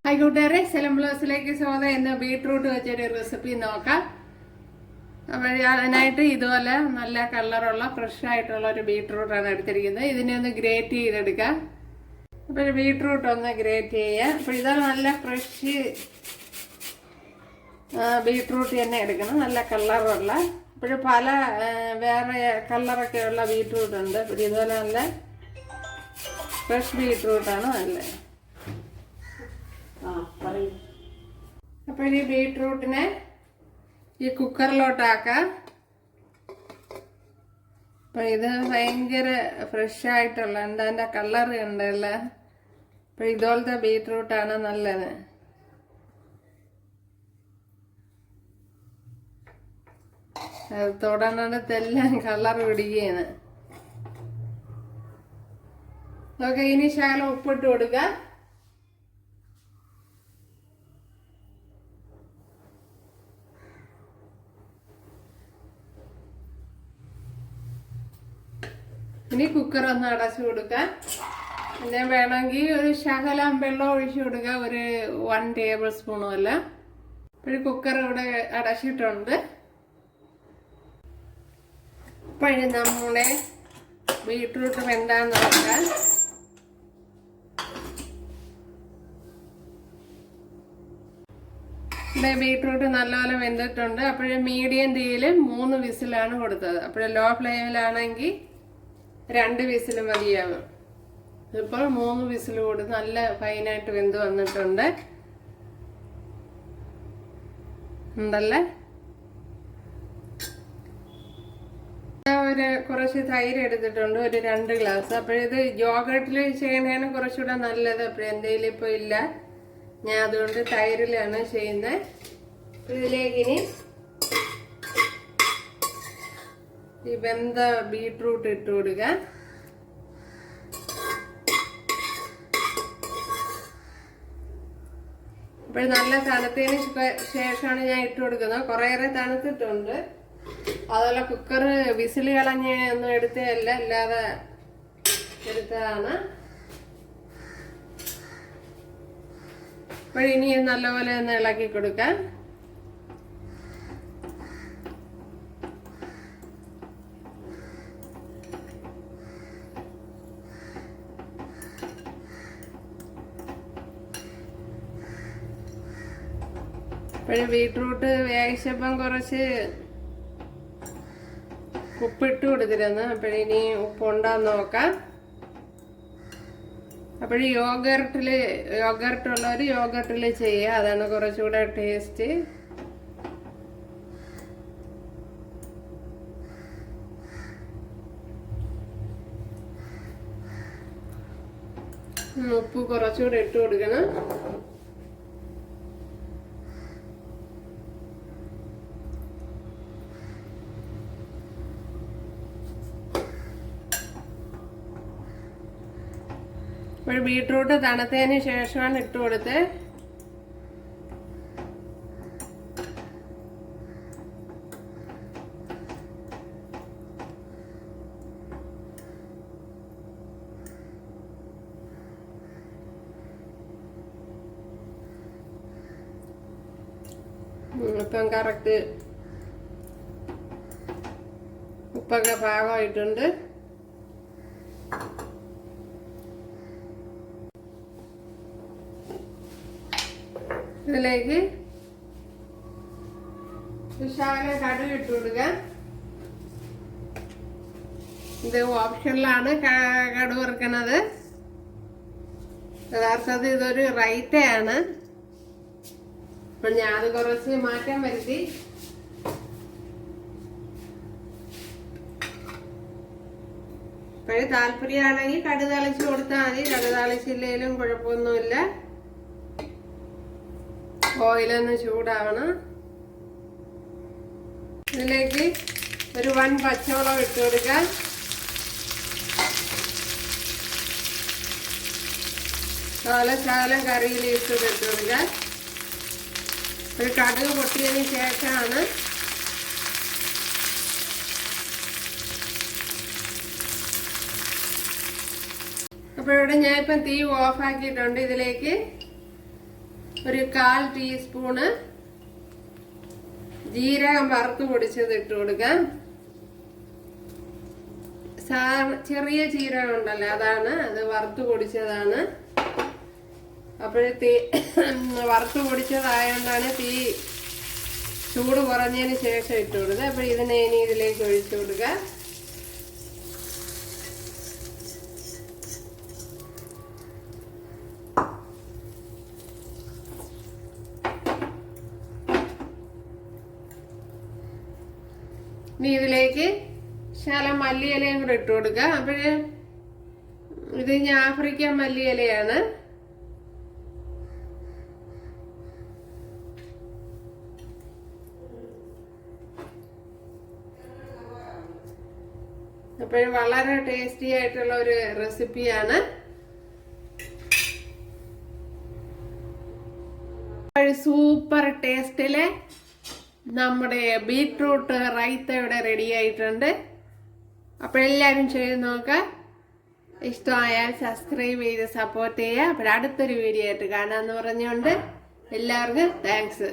ആയിക്കോട്ടെ, സെലം ബ്ലൗസിലേക്ക് സ്വാഗതം. ഇന്ന് ബീട്രൂട്ട് വെച്ചൊരു റെസിപ്പി നോക്കാം. അപ്പോൾ അതിനായിട്ട് ഇതുപോലെ നല്ല കളറുള്ള ഫ്രഷ് ആയിട്ടുള്ള ഒരു ബീട്രൂട്ടാണ് എടുത്തിരിക്കുന്നത്. ഇതിനെ ഒന്ന് ഗ്രേറ്റ് ചെയ്തെടുക്കാം. അപ്പോൾ ബീട്രൂട്ട് ഒന്ന് ഗ്രേറ്റ് ചെയ്യുക. അപ്പോൾ ഇത് നല്ല ഫ്രഷ് ബീട്രൂട്ട് തന്നെ എടുക്കണം, നല്ല കളറുള്ള. അപ്പോൾ പല വേറെ കളറൊക്കെ ഉള്ള ബീട്രൂട്ട് ഉണ്ട്. അപ്പോൾ ഇതുപോലെ നല്ല ഫ്രഷ് ബീട്രൂട്ടാണ് നല്ലത്. അപ്പോൾ ഈ ബീട്രൂട്ടിനെ ഈ കുക്കറിലോട്ടാക്കാം. അപ്പം ഇത് ഭയങ്കര ഫ്രഷ് ആയിട്ടുള്ള ഉണ്ട്, അതിൻ്റെ കളർ ഉണ്ടല്ല. അപ്പം ഇതുപോലത്തെ ബീട്രൂട്ടാണ് നല്ലത്. അത് തുടർന്നിടത്തെല്ലാം കളർ പിടിക്കുകയാണ്. ഓക്കെ, ഇനി ശകലം ഉപ്പിട്ട് കൊടുക്കാം. ഇനി കുക്കർ ഒന്ന് അടച്ചു കൊടുക്കാം. പിന്നെ വേണമെങ്കിൽ ഒരു ശകലം വെള്ളം ഒഴിച്ചു കൊടുക്കാം, ഒരു 1 ടേബിൾ സ്പൂണും അല്ല. ഇപ്പോൾ കുക്കർ ഇവിടെ അടച്ചിട്ടുണ്ട്. ഇപ്പോൾ നമ്മുടെ ബീട്രൂട്ട് വെന്താന്ന് നോക്കാം. ഇവിടെ ബീട്രൂട്ട് നല്ലപോലെ വെന്തിട്ടുണ്ട്. അപ്പോഴും മീഡിയം തീയിൽ 3 വിസിലാണ് കൊടുത്തത്. അപ്പോൾ ലോ ഫ്ലെയിമിലാണെങ്കിൽ 2 വിസിൽ മതിയാവും. ഇപ്പോൾ 3 വിസിൽ കൊടുത്ത് നല്ല ഫൈനായിട്ട് വെന്ത് വന്നിട്ടുണ്ട് ഉണ്ടല്ലേ. കുറച്ച് തൈര് എടുത്തിട്ടുണ്ട്, ഒരു 2 ഗ്ലാസ്. അപ്പോഴിത് യോഗട്ടിൽ ചെയ്യണതാണ് കുറച്ചുകൂടെ നല്ലത്. അപ്പോൾ എന്തെങ്കിലും ഇപ്പോൾ ഇല്ല, ഞാൻ അതുകൊണ്ട് തൈരിലാണ് ചെയ്യുന്നത്. ഇതിലേക്ക് ഇനി ഈ വെന്ത ബീട്രൂട്ട് ഇട്ട് കൊടുക്കുക. ഇപ്പോൾ നല്ല തണുത്തതിന് ശേഷമാണ് ഞാൻ ഇട്ട് കൊടുക്കുന്നത്. കുറേയേറെ തണുത്തിട്ടുണ്ട്. അതുപോലെ കുക്കർ വിസിൽ കളഞ്ഞ് ഒന്നും എടുത്തതല്ല, അല്ലാതെ എടുത്തതാണ്. അപ്പോൾ ഇനി നല്ലപോലെ ഒന്ന് ഇളക്കി കൊടുക്കാം. അപ്പോൾ ബീട്രൂട്ട് വേവിച്ചപ്പം കുറച്ച് ഉപ്പിട്ട് കൊടുത്തിരുന്നു. അപ്പോഴിനി ഉപ്പുണ്ടാന്ന് നോക്കാം. അപ്പോൾ യോഗർട്ടുള്ളവർ യോഗർട്ടിൽ ചെയ്യുക, അതാണ് കുറച്ചുകൂടെ ടേസ്റ്റ്. ഉപ്പ് കുറച്ചുകൂടെ ഇട്ട് കൊടുക്കണം. ഇപ്പോൾ ബീട്രൂട്ട് തണുത്തതിന് ശേഷമാണ് ഇട്ട് കൊടുത്ത്. ഇപ്പം കറക്റ്റ് ഉപ്പൊക്കെ പാകമായിട്ടുണ്ട്. ഇതിലേക്ക് ശകലം കടുക് ഇട്ട് കൊടുക്കുക. ഇത് ഓപ്ഷനിലാണ് കടുക് വറുക്കുന്നത്. യഥാർത്ഥത്തിൽ ഇതൊരു റൈറ്റയാണ്. അപ്പോൾ ഞാൻ അത് കുറച്ച് മാറ്റം വരുത്തി. അപ്പോൾ താല്പര്യമാണെങ്കിൽ കടുക് തളിച്ച് കൊടുത്താൽ മതി. കടുക് തളിച്ചില്ലെങ്കിലും കുഴപ്പമൊന്നുമില്ല. ഓയിലൊന്ന് ചൂടാവണം. ഇതിലേക്ക് ഒരു 1 പച്ചമുളക് ഇട്ട് കൊടുക്കാം. ശകലം കറി ലീവ്സ് ഇട്ട് കൊടുക്കാം. ഒരു കടുക് പൊട്ടിയതിന് ശേഷമാണ് അപ്പോൾ ഇവിടെ ഞാൻ ഇപ്പം തീ ഓഫ് ആക്കിയിട്ടുണ്ട്. ഇതിലേക്ക് ഒരു 1/4 ടീസ്പൂണ് ജീരകം വറുത്ത് പൊടിച്ചത് ഇട്ട് കൊടുക്കാം. ചെറിയ ജീരകം ഉണ്ടല്ലോ, അതാണ്, അത് വറുത്ത് പൊടിച്ചതാണ്. അപ്പോഴേ വറുത്ത് പൊടിച്ചതായതുകൊണ്ടാണ് തീ ചൂട് കുറഞ്ഞതിന് ശേഷം ഇട്ട് കൊടുക്കുക. അപ്പോൾ ഇതിനെ ഇനി ഇതിലേക്ക് ഒഴിച്ചു കൊടുക്കുക. ഇനി ഇതിലേക്ക് ശകലം മല്ലിയിലയും കൂടെ ഇട്ട് കൊടുക്കുക. അപ്പോഴേ ഇത് ഞാൻ ആഫ്രിക്കൻ മല്ലിയിലയാണ്. അപ്പോഴും വളരെ ടേസ്റ്റി ആയിട്ടുള്ള ഒരു റെസിപ്പിയാണ്. സൂപ്പർ ടേസ്റ്റിലെ നമ്മുടെ ബീട്രൂട്ട് റൈത്ത ഇവിടെ റെഡി ആയിട്ടുണ്ട്. അപ്പോഴെല്ലാവരും ചെയ്ത് നോക്കുക. ഇഷ്ടമായാൽ സബ്സ്ക്രൈബ് ചെയ്ത് സപ്പോർട്ട് ചെയ്യുക. അപ്പോഴടുത്തൊരു വീഡിയോ ആയിട്ട് കാണാമെന്ന് പറഞ്ഞുകൊണ്ട് എല്ലാവർക്കും താങ്ക്സ്.